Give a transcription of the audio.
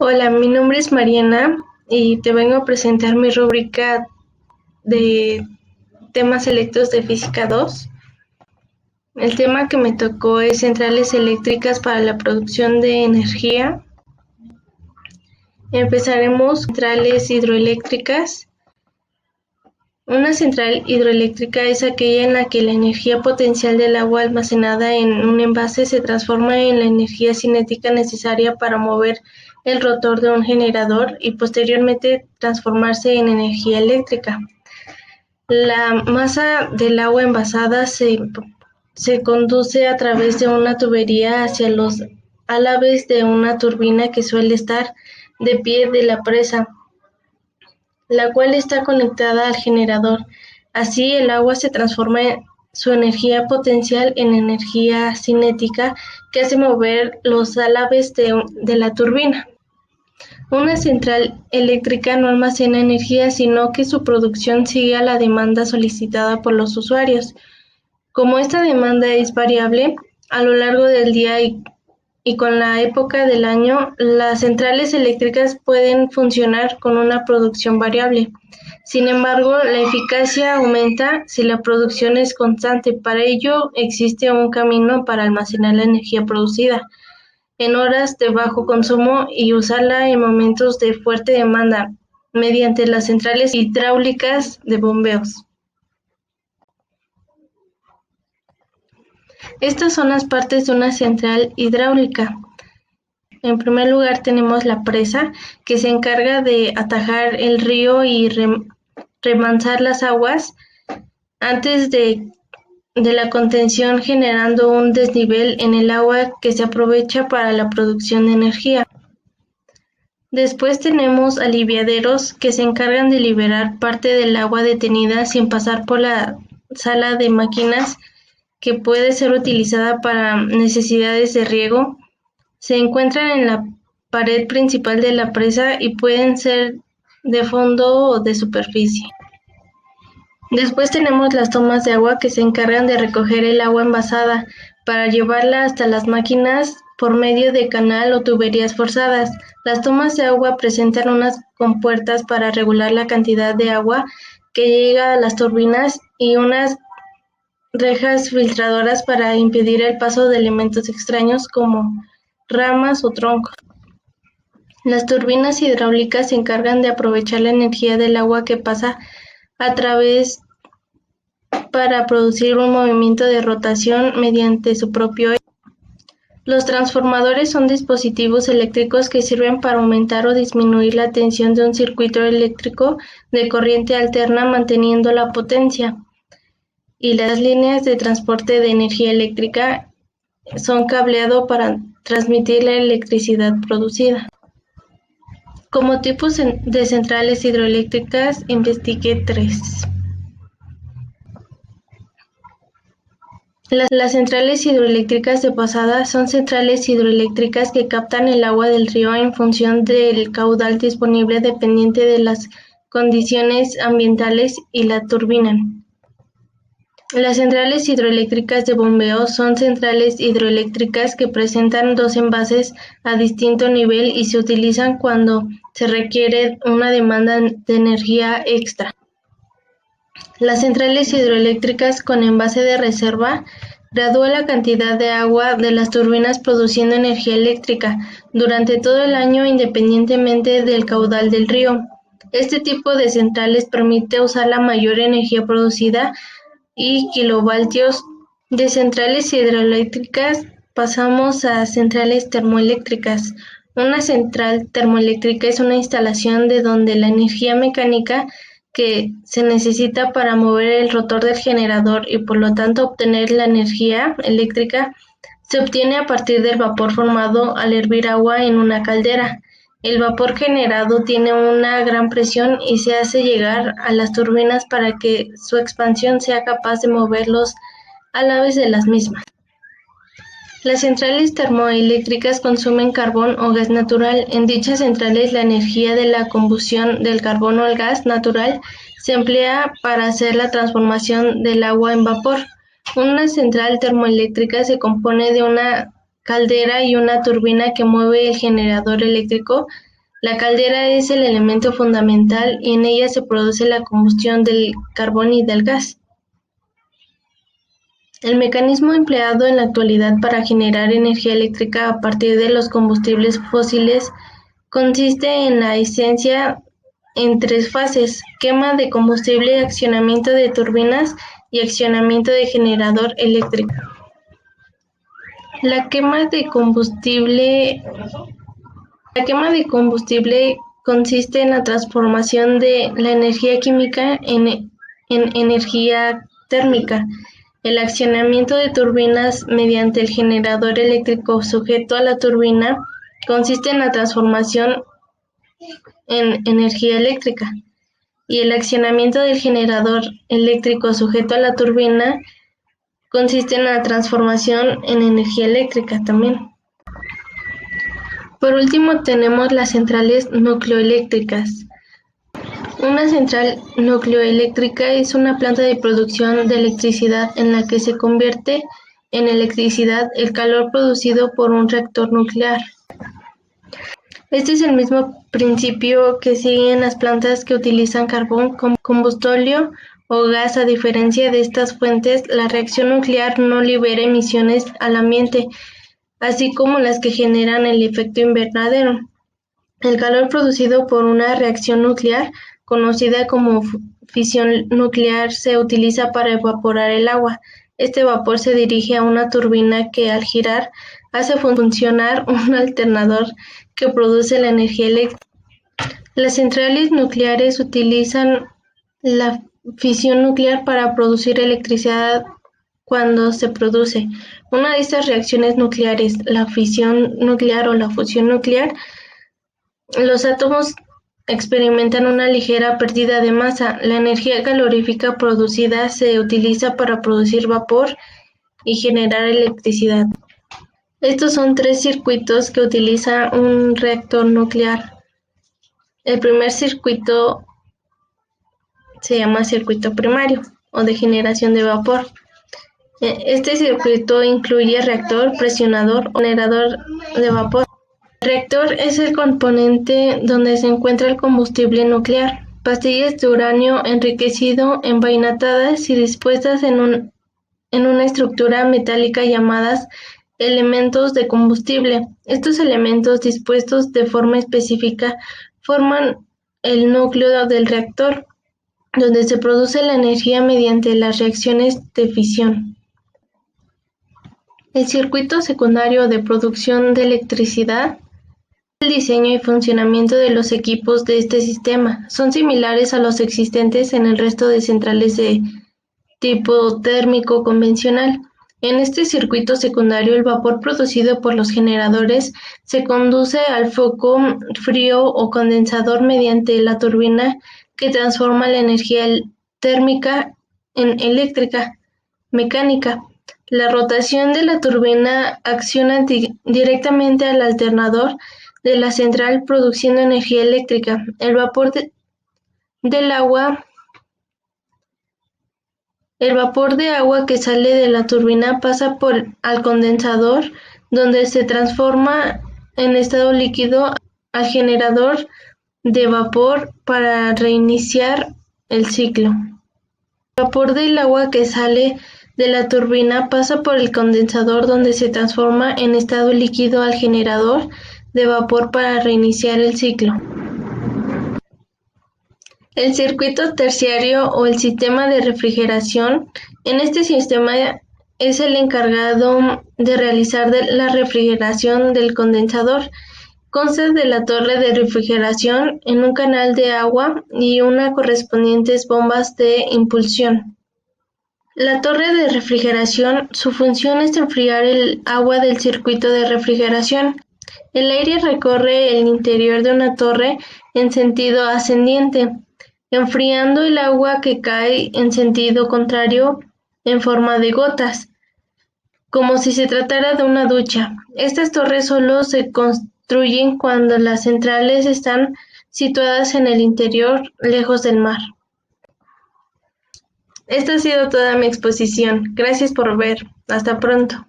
Hola, mi nombre es Mariana y te vengo a presentar mi rúbrica de temas selectos de Física 2. El tema que me tocó es centrales eléctricas para la producción de energía. Empezaremos centrales hidroeléctricas. Una central hidroeléctrica es aquella en la que la energía potencial del agua almacenada en un envase se transforma en la energía cinética necesaria para mover el rotor de un generador y posteriormente transformarse en energía eléctrica. La masa del agua envasada se conduce a través de una tubería hacia los álabes de una turbina que suele estar de pie de la presa, la cual está conectada al generador. Así, el agua se transforma su energía potencial en energía cinética que hace mover los álabes de la turbina. Una central eléctrica no almacena energía, sino que su producción sigue a la demanda solicitada por los usuarios. Como esta demanda es variable a lo largo del día y con la época del año, las centrales eléctricas pueden funcionar con una producción variable. Sin embargo, la eficacia aumenta si la producción es constante. Para ello, existe un camino para almacenar la energía producida en horas de bajo consumo y usarla en momentos de fuerte demanda mediante las centrales hidráulicas de bombeos. Estas son las partes de una central hidráulica. En primer lugar tenemos la presa, que se encarga de atajar el río y remansar las aguas antes de la contención, generando un desnivel en el agua que se aprovecha para la producción de energía. Después tenemos aliviaderos, que se encargan de liberar parte del agua detenida sin pasar por la sala de máquinas, que puede ser utilizada para necesidades de riego. Se encuentran en la pared principal de la presa y pueden ser de fondo o de superficie. Después tenemos las tomas de agua, que se encargan de recoger el agua envasada para llevarla hasta las máquinas por medio de canal o tuberías forzadas. Las tomas de agua presentan unas compuertas para regular la cantidad de agua que llega a las turbinas y unas rejas filtradoras para impedir el paso de elementos extraños como ramas o troncos. Las turbinas hidráulicas se encargan de aprovechar la energía del agua que pasa a través para producir un movimiento de rotación mediante su propio eje. Los transformadores son dispositivos eléctricos que sirven para aumentar o disminuir la tensión de un circuito eléctrico de corriente alterna manteniendo la potencia. Y las líneas de transporte de energía eléctrica son cableado para transmitir la electricidad producida. Como tipos de centrales hidroeléctricas, investigué 3. Las centrales hidroeléctricas de pasada son centrales hidroeléctricas que captan el agua del río en función del caudal disponible dependiente de las condiciones ambientales y la turbinan. Las centrales hidroeléctricas de bombeo son centrales hidroeléctricas que presentan dos envases a distinto nivel y se utilizan cuando se requiere una demanda de energía extra. Las centrales hidroeléctricas con envase de reserva gradúa la cantidad de agua de las turbinas produciendo energía eléctrica durante todo el año independientemente del caudal del río. Este tipo de centrales permite usar la mayor energía producida y kilovoltios. De centrales hidroeléctricas pasamos a centrales termoeléctricas. Una central termoeléctrica es una instalación de donde la energía mecánica que se necesita para mover el rotor del generador y por lo tanto obtener la energía eléctrica se obtiene a partir del vapor formado al hervir agua en una caldera. El vapor generado tiene una gran presión y se hace llegar a las turbinas para que su expansión sea capaz de mover los álabes de las mismas. Las centrales termoeléctricas consumen carbón o gas natural. En dichas centrales, la energía de la combustión del carbón o el gas natural se emplea para hacer la transformación del agua en vapor. Una central termoeléctrica se compone de una caldera y una turbina que mueve el generador eléctrico La caldera es el elemento fundamental y en ella se produce la combustión del carbón y del gas. El mecanismo empleado en la actualidad para generar energía eléctrica a partir de los combustibles fósiles consiste en la esencia en 3 fases: quema de combustible, accionamiento de turbinas y accionamiento de generador eléctrico. La quema de combustible consiste en la transformación de la energía química en energía térmica. El accionamiento de turbinas mediante el generador eléctrico sujeto a la turbina consiste en la transformación en energía eléctrica. Y el accionamiento del generador eléctrico sujeto a la turbina consiste en la transformación en energía eléctrica también. Por último tenemos las centrales nucleoeléctricas. Una central nucleoeléctrica es una planta de producción de electricidad en la que se convierte en electricidad el calor producido por un reactor nuclear. Este es el mismo principio que siguen las plantas que utilizan carbón como combustóleo o gas. A diferencia de estas fuentes, la reacción nuclear no libera emisiones al ambiente, así como las que generan el efecto invernadero. El calor producido por una reacción nuclear, conocida como fisión nuclear, se utiliza para evaporar el agua. Este vapor se dirige a una turbina que, al girar, hace funcionar un alternador que produce la energía eléctrica. Las centrales nucleares utilizan la fisión nuclear para producir electricidad cuando se produce una de estas reacciones nucleares, la fisión nuclear o la fusión nuclear. Los átomos experimentan una ligera pérdida de masa. La energía calorífica producida se utiliza para producir vapor y generar electricidad. Estos son 3 circuitos que utiliza un reactor nuclear. El primer circuito se llama circuito primario o de generación de vapor. Este circuito incluye reactor, presionador o generador de vapor. El reactor es el componente donde se encuentra el combustible nuclear, pastillas de uranio enriquecido, envainatadas y dispuestas en una estructura metálica llamadas elementos de combustible. Estos elementos, dispuestos de forma específica, forman el núcleo del reactor, donde se produce la energía mediante las reacciones de fisión. El circuito secundario de producción de electricidad. El diseño y funcionamiento de los equipos de este sistema son similares a los existentes en el resto de centrales de tipo térmico convencional. En este circuito secundario, el vapor producido por los generadores se conduce al foco frío o condensador mediante la turbina, que transforma la energía térmica en eléctrica mecánica. La rotación de la turbina acciona directamente al alternador de la central, produciendo energía eléctrica. El vapor de agua que sale de la turbina pasa al condensador, donde se transforma en estado líquido al generador de vapor para reiniciar el ciclo. El vapor del agua que sale de la turbina pasa por el condensador, donde se transforma en estado líquido al generador de vapor para reiniciar el ciclo. El circuito terciario o el sistema de refrigeración. En este sistema es el encargado de realizar la refrigeración del condensador. Consta de la torre de refrigeración en un canal de agua y una correspondientes bombas de impulsión. La torre de refrigeración, su función es enfriar el agua del circuito de refrigeración. El aire recorre el interior de una torre en sentido ascendiente, enfriando el agua que cae en sentido contrario en forma de gotas, como si se tratara de una ducha. Estas torres solo se construyen cuando las centrales están situadas en el interior, lejos del mar. Esta ha sido toda mi exposición. Gracias por ver. Hasta pronto.